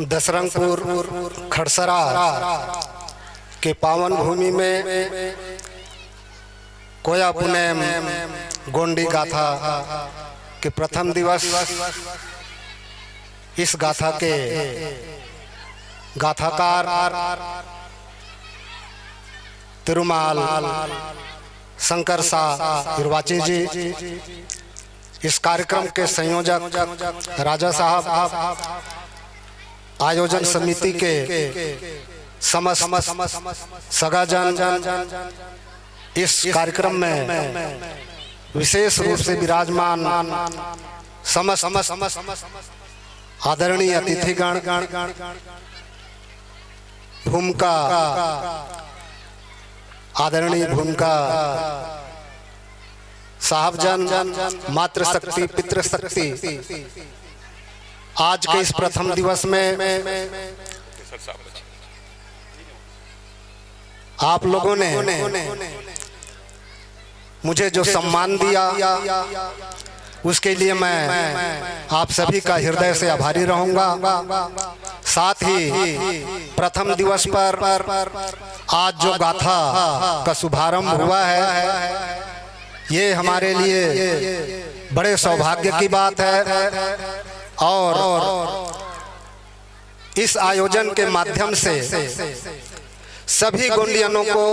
दसरंगपुर खड़सरा के पावन भूमि में कोया पुनेम गोंडी गाथा के प्रथम दिवस इस गाथा के गाथाकार तिरुमाल शंकर सा हिरवाची जी, इस कार्यक्रम के संयोजक राजा साहब, आयोजन समिति के समस्त सगाजन, इस कार्यक्रम में विशेष रूप से विराजमान समस्त आदरणीय अतिथिगण, भूमिका आदरणीय भूमिका साहबजन, मातृशक्ति पितृशक्ति, आज के इस प्रथम दिवस में आप लोगों ने मुझे जो सम्मान दिया उसके लिए मैं आप सभी का हृदय से आभारी रहूंगा। साथ ही प्रथम दिवस पर आज जो गाथा का शुभारंभ हुआ है, ये हमारे लिए बड़े सौभाग्य की बात है और इस आयोजन के माध्यम से सभी गोंडियनों को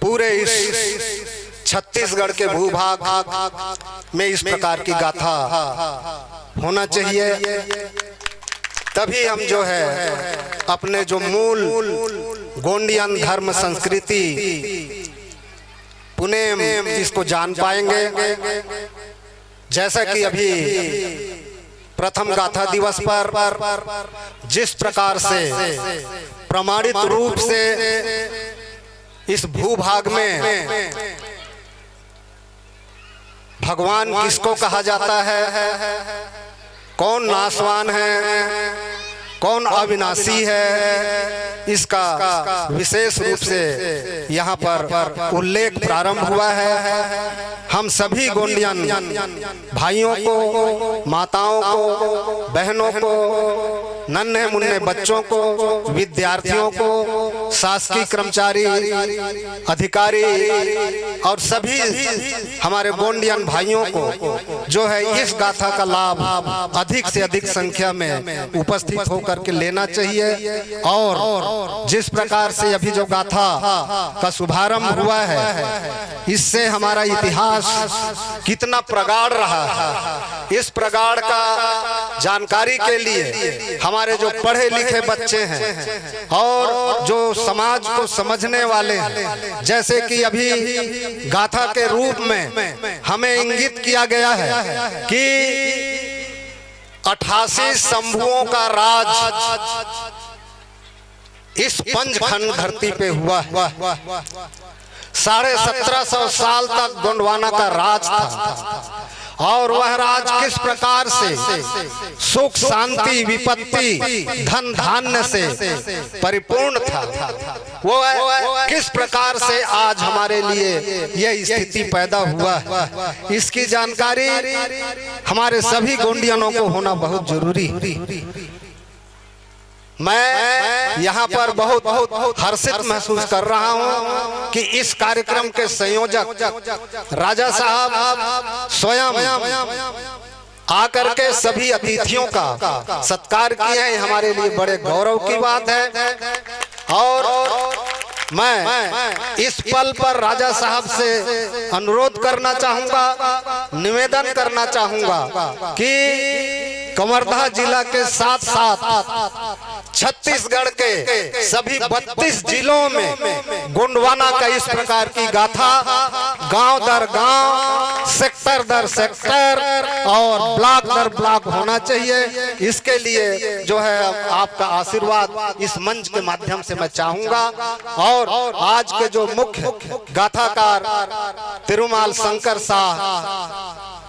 पूरे इस छत्तीसगढ़ के भूभाग में इस प्रकार की गाथा होना चाहिए, तभी हम जो है अपने जो मूल गोंडियन धर्म संस्कृति पुनेम इसको जान पाएंगे। जैसा कि अभी प्रथम गाथा दिवस पर जिस प्रकार से प्रमाणित रूप से इस भूभाग में भगवान किसको कहा जाता है, कौन नाशवान है, कौन अविनाशी है, इसका विशेष रूप से यहाँ पर उल्लेख प्रारंभ हुआ है। हम सभी गोंडियन भाइयों को, माताओं को, बहनों को, नन्हे मुन्ने बच्चों को, विद्यार्थियों को, शासकीय कर्मचारी, अधिकारी और सभी हमारे गोंडियन भाइयों को जो है इस गाथा का लाभ अधिक से अधिक संख्या में उपस्थित होकर के लेना चाहिए। और जिस प्रकार से अभी जो गाथा का शुभारंभ हुआ है, इससे हमारा इतिहास कितना प्रगाढ़ रहा है, इस प्रगाढ़ का जानकारी के लिए हमारे जो पढ़े लिखे बच्चे हैं और जो समाज को समझने वाले हैं, जैसे कि अभी गाथा के रूप में हमें इंगित किया गया है कि 88 शंभुओं का राज इस पंचखंड धरती पे हुआ है। 1750 साल तक गोंडवाना का राज था और वह राज किस प्रकार से सुख शांति विपत्ति धन धान्य से परिपूर्ण था, वो किस प्रकार से आज हमारे लिए यह स्थिति पैदा हुआ है, इसकी जानकारी हमारे सभी गोंडियनों को होना बहुत जरूरी है। मैं यहाँ पर बहुत हर्षित महसूस कर रहा हूँ कि इस कार्यक्रम के संयोजक राजा साहब स्वयं आकर के सभी अतिथियों का सत्कार किए हैं, हमारे लिए बड़े गौरव की बात है। और मैं इस पल पर राजा साहब से अनुरोध करना चाहूंगा, निवेदन करना चाहूंगा कि कवर्धा जिला के साथ साथ छत्तीसगढ़ के सभी 32 जिलों में गोंडवाना का इस प्रकार की गाथा गांव दर गांव, सेक्टर दर सेक्टर और ब्लॉक दर ब्लॉक होना चाहिए। इसके लिए जो है आपका आशीर्वाद इस मंच के माध्यम से मैं चाहूंगा। और आज के जो मुख्य गाथाकार तिरुमाल शंकर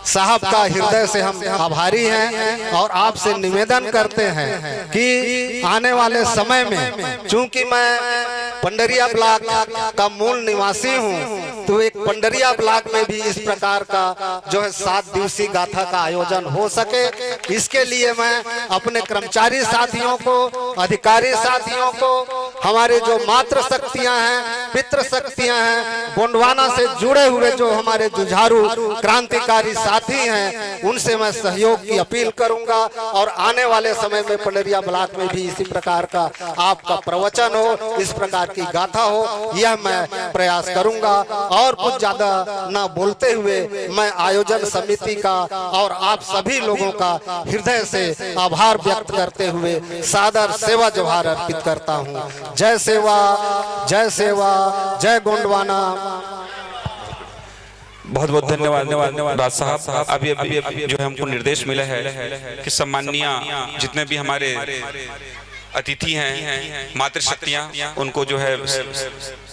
साहब का हृदय से हम आभारी हैं और आपसे निवेदन करते हैं कि आने वाले समय में, चूंकि मैं पंडरिया ब्लॉक का मूल निवासी हूँ, तो एक पंडरिया ब्लॉक में भी इस प्रकार का जो है 7 दिवसीय गाथा का आयोजन हो सके, इसके लिए मैं अपने कर्मचारी साथियों को, अधिकारी साथियों को, हमारे जो मातृ शक्तियां हैं, पितृ शक्तियां हैं, गोंडवाना से जुड़े हुए जो हमारे जुझारू क्रांतिकारी साथी हैं, उनसे मैं सहयोग की अपील करूंगा। और आने वाले समय में पंडरिया ब्लॉक में भी इसी प्रकार का आपका प्रवचन हो, इस प्रकार की गाथा हो, यह मैं प्रयास करूंगा। और कुछ ज्यादा ना बोलते हुए मैं आयोजन समिति का और आप सभी लोगों का हृदय से आभार व्यक्त करते हुए सादर सेवा जोहार अर्पित करता हूं। जय सेवा, जय सेवा, जय गोंडवाना। बहुत बहुत धन्यवाद राज साहब। अभी जो है हमको निर्देश मिला है कि सम्माननीय जितने भी हमारे अतिथि हैं, मातृशक्तियां, उनको जो है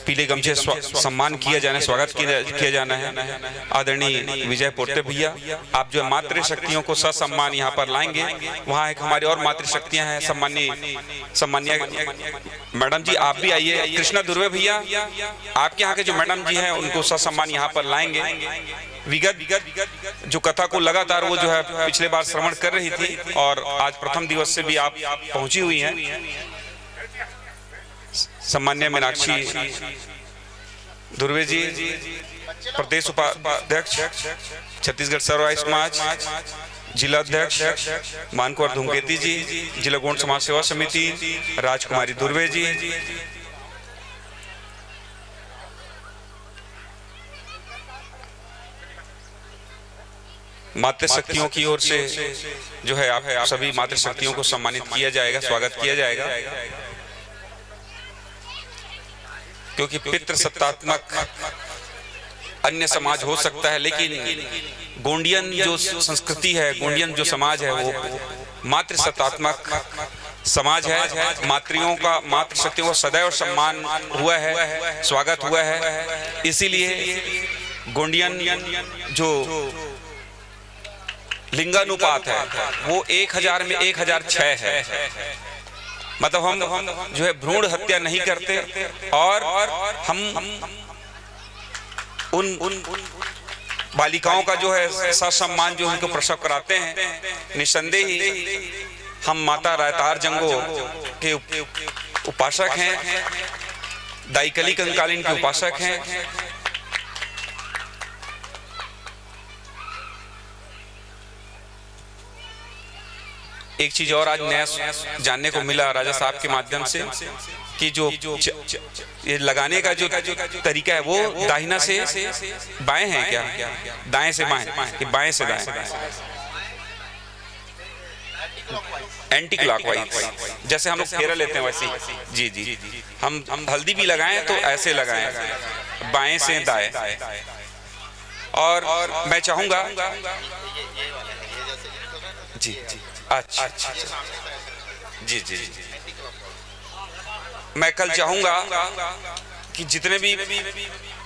पीले गमछे सम्मान किया जाना, स्वागत किया जाना है। आदरणीय विजय पोर्ते भैया, आप जो मातृ शक्तियों को ससम्मान यहाँ पर लाएंगे। वहाँ एक हमारी और मातृशक्तियां हैं, सम्मानीय मैडम जी, आप भी आइए। कृष्णा दुर्वे भैया, आपके यहाँ के जो मैडम जी हैं उनको ससम्मान यहाँ पर लाएंगे। विगत जो कथा को लगातार वो जो है पिछले बार श्रवण कर रही थी, और आज प्रथम दिवस से भी आप पहुंची हुई हैं। सम्मान्य मीनाक्षी दुर्वे जी, प्रदेश उपाध्यक्ष छत्तीसगढ़ सर्वहाई समाज, जिला अध्यक्ष मानकुवर धूमकेती जी, जिला गोंड समाज सेवा समिति राजकुमारी दुर्वे जी, मातृशक्तियों की ओर से जो है आप सभी मातृशक्तियों को सम्मानित किया जाएगा, स्वागत किया जाएगा। क्योंकि पितृसत्तात्मक अन्य समाज हो सकता है, लेकिन गोंडियन जो संस्कृति है, गोंडियन जो समाज है, वो मातृसत्तात्मक समाज है। मातृशक्तियों का सदैव सम्मान हुआ है, स्वागत हुआ है। इसीलिए गोंडियन जो लिंगानुपात है वो 1000 में 1006 है। मतलब हम जो है भ्रूण हत्या नहीं करते, और हम उन बालिकाओं का जो है ससम्मान जो उनको प्रसव कराते हैं। निस्संदेह ही हम माता रायतार जंगो के उपासक हैं, दाईकली कंकालीन के उपासक हैं। एक चीज और आज नया जानने को मिला राजा साहब के माध्यम से कि जो ये लगाने का जो तरीका है वो दाहिना से बाएं है क्या, दाएं से बाएं कि बाएं से दाएं, एंटी क्लॉकवाइज, जैसे हम लोग फेरा लेते हैं वैसे जी जी हम हल्दी भी लगाएं तो ऐसे लगाएं, बाएं से दाएं। और मैं चाहूंगा जी अच्छा जी जी मैं कल चाहूंगा कि जितने भी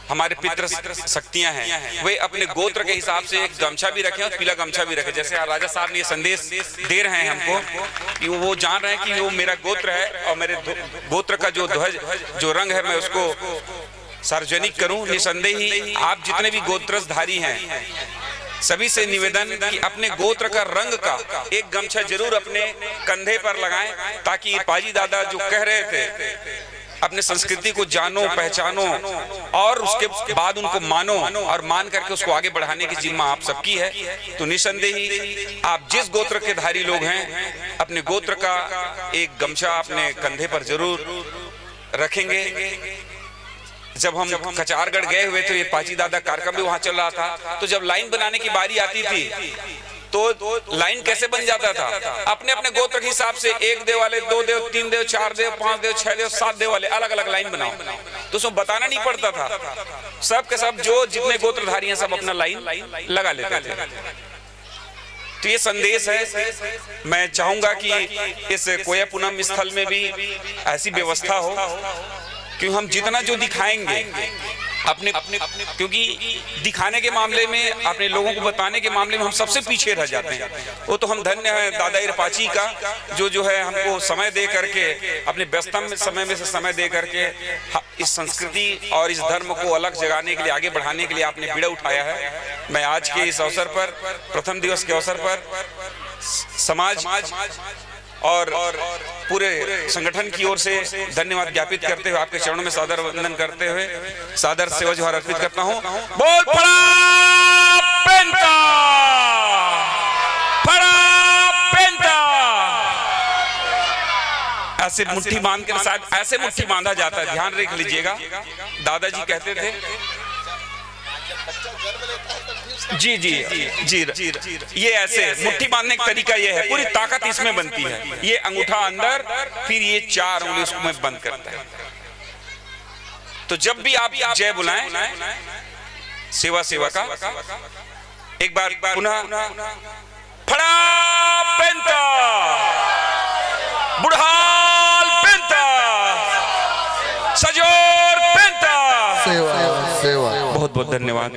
हमारे पितृ शक्तियां हैं वे अपने गोत्र के हिसाब से एक गमछा भी रखें और पीला गमछा भी रखें। जैसे राजा साहब ने ये संदेश दे रहे हैं हमको कि वो जान रहे हैं कि वो मेरा गोत्र है, और मेरे गोत्र का जो ध्वज जो रंग है मैं उसको सार्वजनिक करूं। निसंदेह ही आप जितने भी गोत्रधारी हैं सभी से निवेदन कि अपने गोत्र का रंग का एक गमछा जरूर अपने कंधे पर लगाएं, ताकि पाजी दादा जो कह रहे थे अपने संस्कृति को जानो, पहचानो और उसके बाद उनको मानो, और मान करके उसको आगे बढ़ाने की जिम्मा आप सबकी है। तो निसंदेह ही आप जिस गोत्र के धारी लोग हैं अपने गोत्र का एक गमछा अपने कंधे पर जरूर रखेंगे। जब हम कचारगढ़ गए हुए थे, ये पाची दादा कार्यक्रम भी वहां चल रहा था, तो जब लाइन बनाने की बारी आती थी तो लाइन कैसे बन जाता था, अपने अपने गोत्र के हिसाब से 1 देव वाले, 2 देव, 3 देव, 4 देव, 5 देव, 6 देव, 7 देव वाले अलग अलग लाइन बनाओ। तो उसमें बताना नहीं पड़ता था, सब के सब जो जितने गोत्रधारी हैं सब अपना लाइन लगा लेते थे। तो ये संदेश है। मैं चाहूंगा कि इस कोया पूनम स्थल में भी ऐसी व्यवस्था हो कि हम जितना जो दिखाएंगे अपने क्योंकि दिखाने के मामले में, अपने लोगों को बताने के मामले में हम सबसे पीछे रह जाते हैं। वो तो हम धन्य हैं दादा इरपाची का, जो है हमको समय दे करके, अपने व्यस्तम समय में से समय दे करके इस संस्कृति और इस धर्म को अलग जगाने के लिए, आगे बढ़ाने के लिए आपने बीड़ा उठाया है। मैं आज के इस अवसर पर, प्रथम दिवस के अवसर पर समाज और पूरे संगठन की ओर से धन्यवाद ज्ञापित करते हुए, आपके चरणों में सादर वंदन करते हुए सादर सेवा जोहार अर्पित करता हूं। बोल पेंटा ऐसे मुट्ठी बांध के, शायद ऐसे मुट्ठी बांधा जाता है, ध्यान रख लीजिएगा। दादाजी कहते थे जी जी जी जी, ये ऐसे मुट्ठी बांधने का तरीका ये है, पूरी ताकत इसमें बनती है। ये अंगूठा अंदर, फिर ये 4 उंगली उसको में बंद करता है। तो जब भी आप जय बुलाएं सेवा का, एक बार पुनः फड़ा पेंटा, बुढ़ाल पेंटा, सजोर पेंटा। सेवा सेवा। बहुत बहुत धन्यवाद।